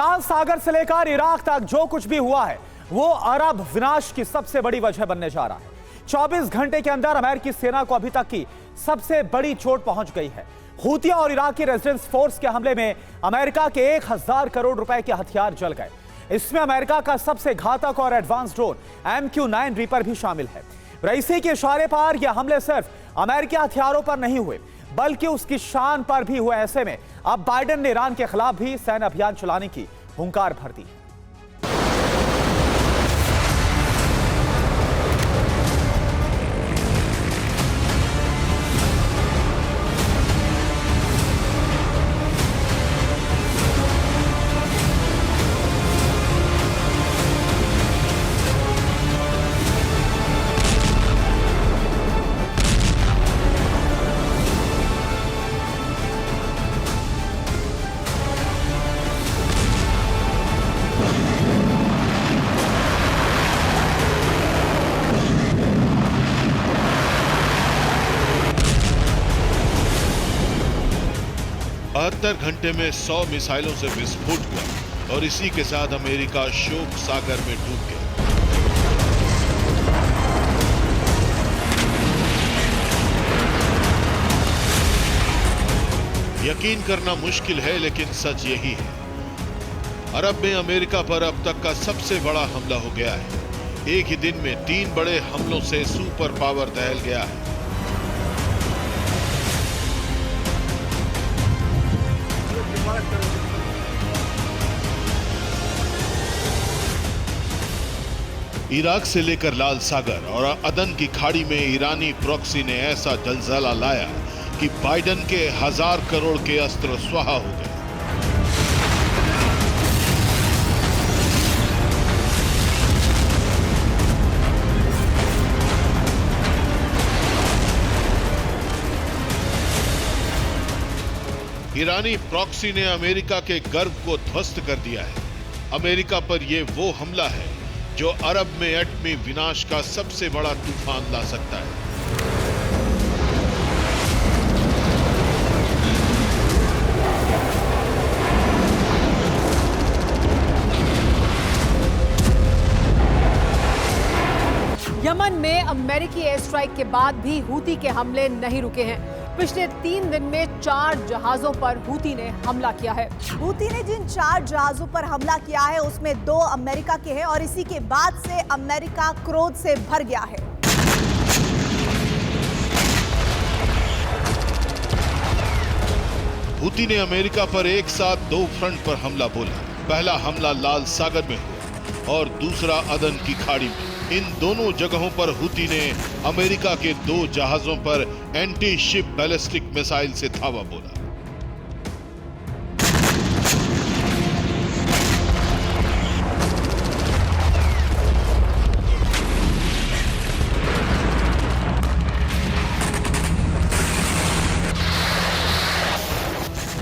लाल सागर से लेकर इराक तक जो कुछ भी हुआ है वो अरब विनाश की सबसे बड़ी वजह बनने जा रहा है। 24 घंटे के अंदर अमेरिकी सेना को अभी तक की सबसे बड़ी चोट पहुंच गई है। हूतिया और इराकी रेजिस्टेंस फोर्स के हमले में अमेरिका के 1000 करोड़ रुपए के हथियार जल गए। इसमें अमेरिका का सबसे घातक और एडवांस ड्रोन MQ-9 रीपर भी शामिल है। रईसी के इशारे पर यह हमले सिर्फ अमेरिकी हथियारों पर नहीं हुए बल्कि उसकी शान पर भी हुए। ऐसे में अब बाइडेन ने ईरान के खिलाफ भी सैन्य अभियान चलाने की हुंकार भर दी है। घंटे में 100 मिसाइलों से विस्फोट हुआ और इसी के साथ अमेरिका शोक सागर में डूब गया। यकीन करना मुश्किल है लेकिन सच यही है। अरब में अमेरिका पर अब तक का सबसे बड़ा हमला हो गया है। एक ही दिन में 3 बड़े हमलों से सुपर पावर दहल गया है। इराक से लेकर लाल सागर और अदन की खाड़ी में ईरानी प्रॉक्सी ने ऐसा जलजला लाया कि बाइडेन के 1000 करोड़ के अस्त्र स्वाहा हो गए। ईरानी प्रॉक्सी ने अमेरिका के गर्व को ध्वस्त कर दिया है। अमेरिका पर यह वो हमला है जो अरब में एटमी विनाश का सबसे बड़ा तूफान ला सकता है। यमन में अमेरिकी एयर स्ट्राइक के बाद भी हूती के हमले नहीं रुके हैं। पिछले 3 दिन में 4 जहाजों पर हूती ने हमला किया है। हूती ने जिन 4 जहाजों पर हमला किया है उसमें 2 अमेरिका के हैं और इसी के बाद से अमेरिका क्रोध से भर गया है। हूती ने अमेरिका पर एक साथ 2 फ्रंट पर हमला बोला। पहला हमला लाल सागर में हुआ और दूसरा अदन की खाड़ी में। इन दोनों जगहों पर हूती ने अमेरिका के 2 जहाजों पर एंटी शिप बैलिस्टिक मिसाइल से धावा बोला।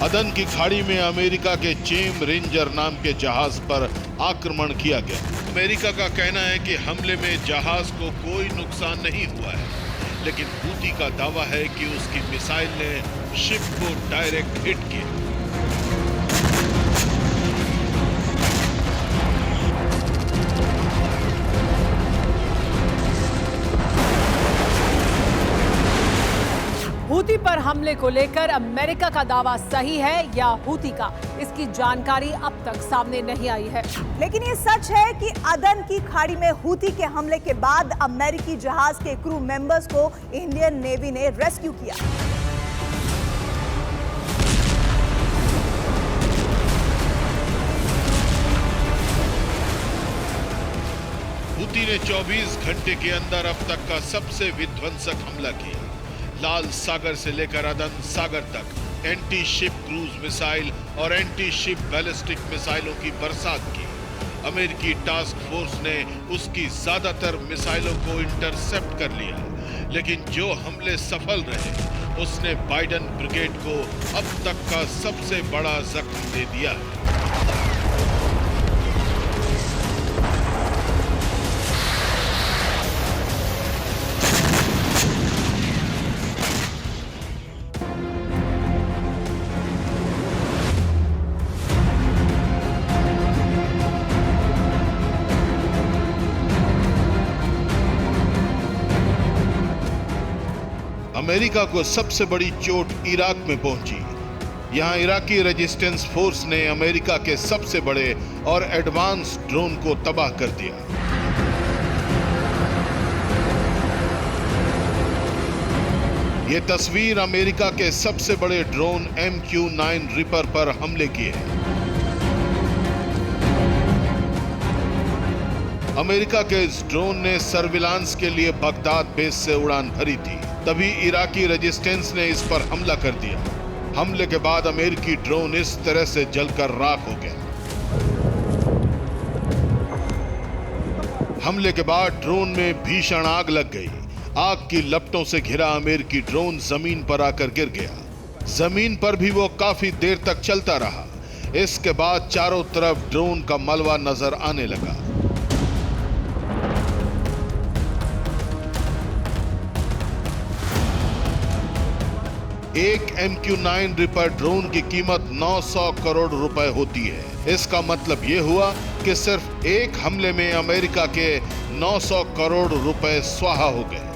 अदन की खाड़ी में अमेरिका के जेम रेंजर नाम के जहाज पर आक्रमण किया गया। अमेरिका का कहना है कि हमले में जहाज को कोई नुकसान नहीं हुआ है, लेकिन हूती का दावा है कि उसकी मिसाइल ने शिप को डायरेक्ट हिट किया। हूती पर हमले को लेकर अमेरिका का दावा सही है या हूती का, इसकी जानकारी अब तक सामने नहीं आई है। लेकिन ये सच है कि अदन की खाड़ी में हूती के हमले के बाद अमेरिकी जहाज के क्रू मेंबर्स को इंडियन नेवी ने रेस्क्यू किया। हूती ने 24 घंटे के अंदर अब तक का सबसे विध्वंसक हमला किया। लाल सागर से लेकर अदन सागर तक एंटी शिप क्रूज मिसाइल और एंटी शिप बैलिस्टिक मिसाइलों की बरसात की। अमेरिकी टास्क फोर्स ने उसकी ज्यादातर मिसाइलों को इंटरसेप्ट कर लिया, लेकिन जो हमले सफल रहे उसने बाइडेन ब्रिगेड को अब तक का सबसे बड़ा जख्म दे दिया है। अमेरिका को सबसे बड़ी चोट इराक में पहुंची। यहां इराकी रेजिस्टेंस फोर्स ने अमेरिका के सबसे बड़े और एडवांस ड्रोन को तबाह कर दिया। ये तस्वीर अमेरिका के सबसे बड़े ड्रोन MQ-9 रिपर पर हमले की है। अमेरिका के इस ड्रोन ने सर्विलांस के लिए बगदाद बेस से उड़ान भरी थी। तभी इराकी रेजिस्टेंस ने इस पर हमला कर दिया। हमले के बाद अमेरिकी ड्रोन इस तरह से जलकर राख हो गया। हमले के बाद ड्रोन में भीषण आग लग गई। आग की लपटों से घिरा अमेरिकी ड्रोन जमीन पर आकर गिर गया। जमीन पर भी वो काफी देर तक चलता रहा। इसके बाद चारों तरफ ड्रोन का मलबा नजर आने लगा। एक MQ-9 रिपर ड्रोन की कीमत 900 करोड़ रुपए होती है। इसका मतलब यह हुआ कि सिर्फ एक हमले में अमेरिका के 900 करोड़ रुपए स्वाहा हो गए।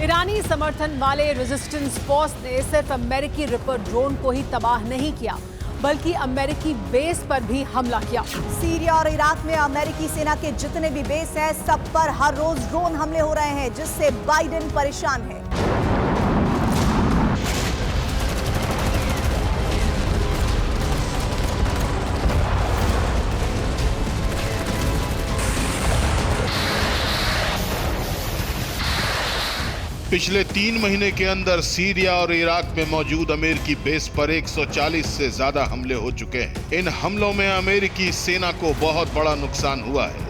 ईरानी समर्थन वाले रेजिस्टेंस फोर्स ने सिर्फ अमेरिकी रिपर ड्रोन को ही तबाह नहीं किया, बल्कि अमेरिकी बेस पर भी हमला किया। सीरिया और इराक में अमेरिकी सेना के जितने भी बेस हैं, सब पर हर रोज ड्रोन हमले हो रहे हैं, जिससे बाइडेन परेशान है। पिछले 3 महीने के अंदर सीरिया और इराक में मौजूद अमेरिकी बेस पर 140 से ज्यादा हमले हो चुके हैं। इन हमलों में अमेरिकी सेना को बहुत बड़ा नुकसान हुआ है।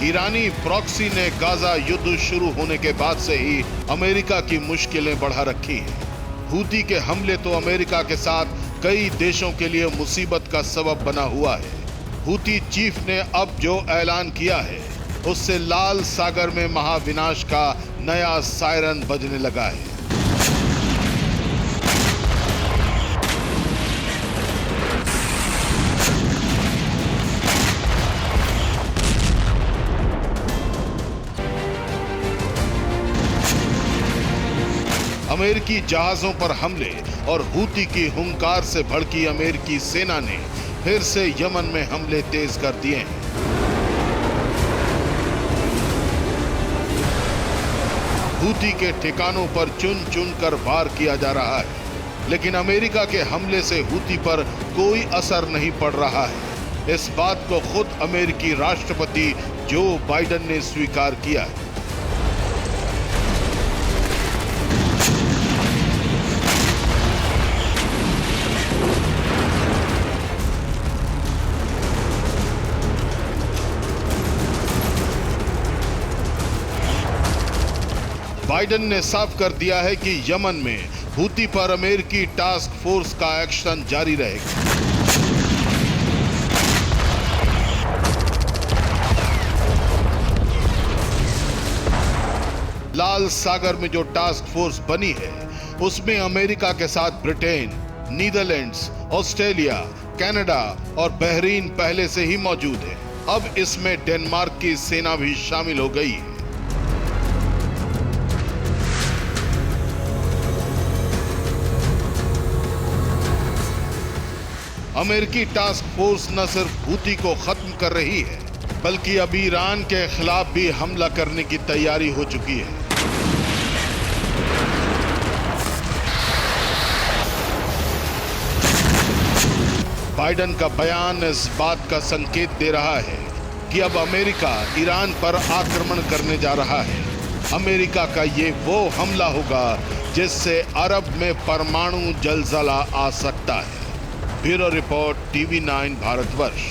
ईरानी प्रॉक्सी ने गाजा युद्ध शुरू होने के बाद से ही अमेरिका की मुश्किलें बढ़ा रखी हैं। हूती के हमले तो अमेरिका के साथ कई देशों के लिए मुसीबत का सबब बना हुआ है। हूती चीफ ने अब जो ऐलान किया है, उससे लाल सागर में महाविनाश का नया सायरन बजने लगा है। अमेरिकी जहाजों पर हमले और हूती की हुंकार से भड़की अमेरिकी सेना ने फिर से यमन में हमले तेज कर दिए हैं। हूती के ठिकानों पर चुन चुन कर वार किया जा रहा है, लेकिन अमेरिका के हमले से हूती पर कोई असर नहीं पड़ रहा है। इस बात को खुद अमेरिकी राष्ट्रपति जो बाइडेन ने स्वीकार किया है। बाइडेन ने साफ कर दिया है कि यमन में हूती पर अमेरिकी टास्क फोर्स का एक्शन जारी रहेगा। लाल सागर में जो टास्क फोर्स बनी है, उसमें अमेरिका के साथ ब्रिटेन, नीदरलैंड्स, ऑस्ट्रेलिया, कनाडा और बहरीन पहले से ही मौजूद है। अब इसमें डेनमार्क की सेना भी शामिल हो गई है। अमेरिकी टास्क फोर्स न सिर्फ हूती को खत्म कर रही है, बल्कि अब ईरान के खिलाफ भी हमला करने की तैयारी हो चुकी है। बाइडेन का बयान इस बात का संकेत दे रहा है कि अब अमेरिका ईरान पर आक्रमण करने जा रहा है। अमेरिका का ये वो हमला होगा जिससे अरब में परमाणु जलजला आ सकता है। Bureau report, TV9 Bharatvarsh.